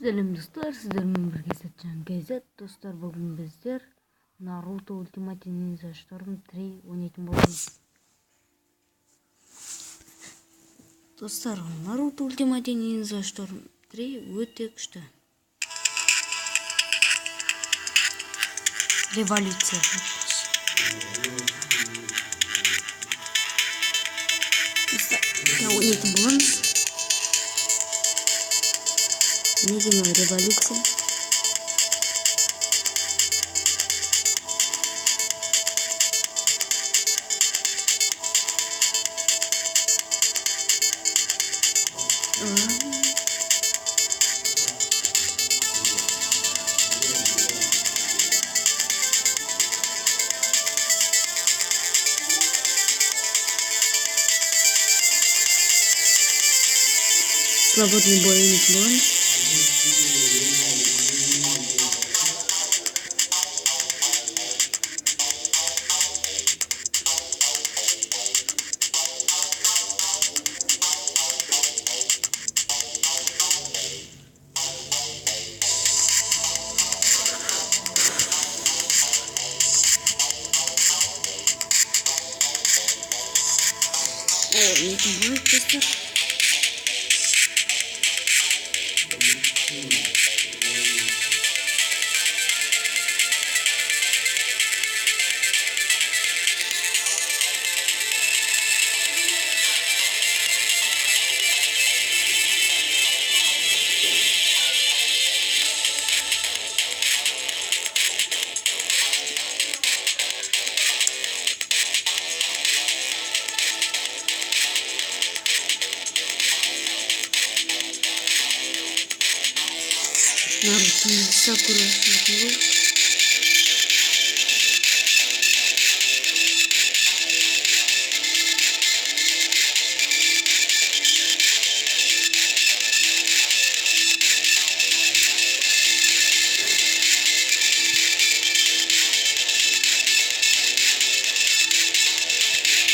Сәлем достар, сіздермен бірге Сәтжан Кайзат. Достар, бүгін біздер Наруто Ultimate Ninja Storm 3 ойнайтын боламыз. Достар, Naruto Ultimate Ninja Storm 3 өте күшті. Революция. Ойнайтын боламыз. Медийная революция. Свободный бой не план. Не знаю, просто. Наруто Сакура Сакура.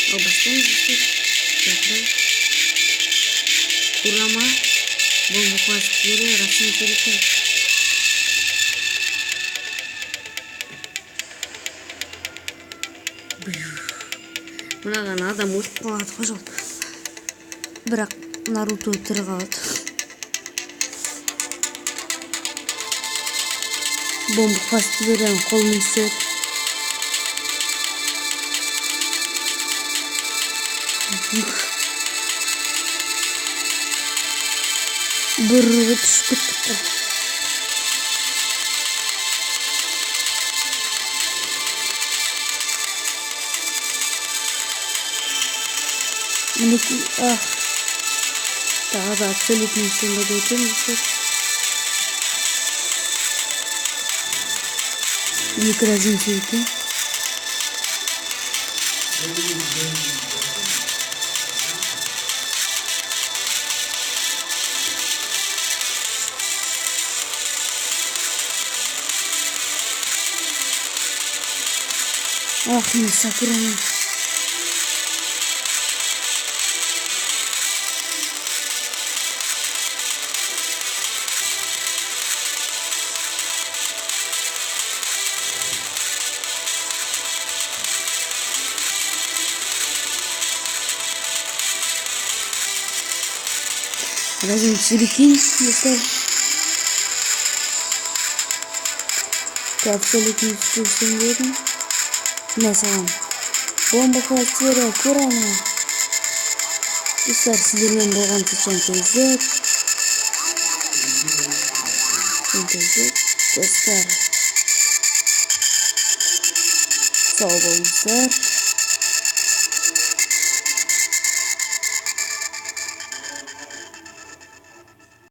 Бастаймыз достар. Курама, бомба класстері, Расин Сюрикен. Мынаған адам өтіп қалады қожал. Бірақ Наруто тірі қалады. Бомба класстері қолмен түседі. Бір түсіп кетті. Мінекей, тағы да абсолютный сенбеді өтеміз. Екі Расин Сюрикен. Мен Сакурамен. Расин Сюрикен достар. Абсолютно түсірсен дедім. Мәселен, бомба класстері Курама. Достар, сіздермен болған Сәтжан Кайзат. Достар, сау болыңыздар.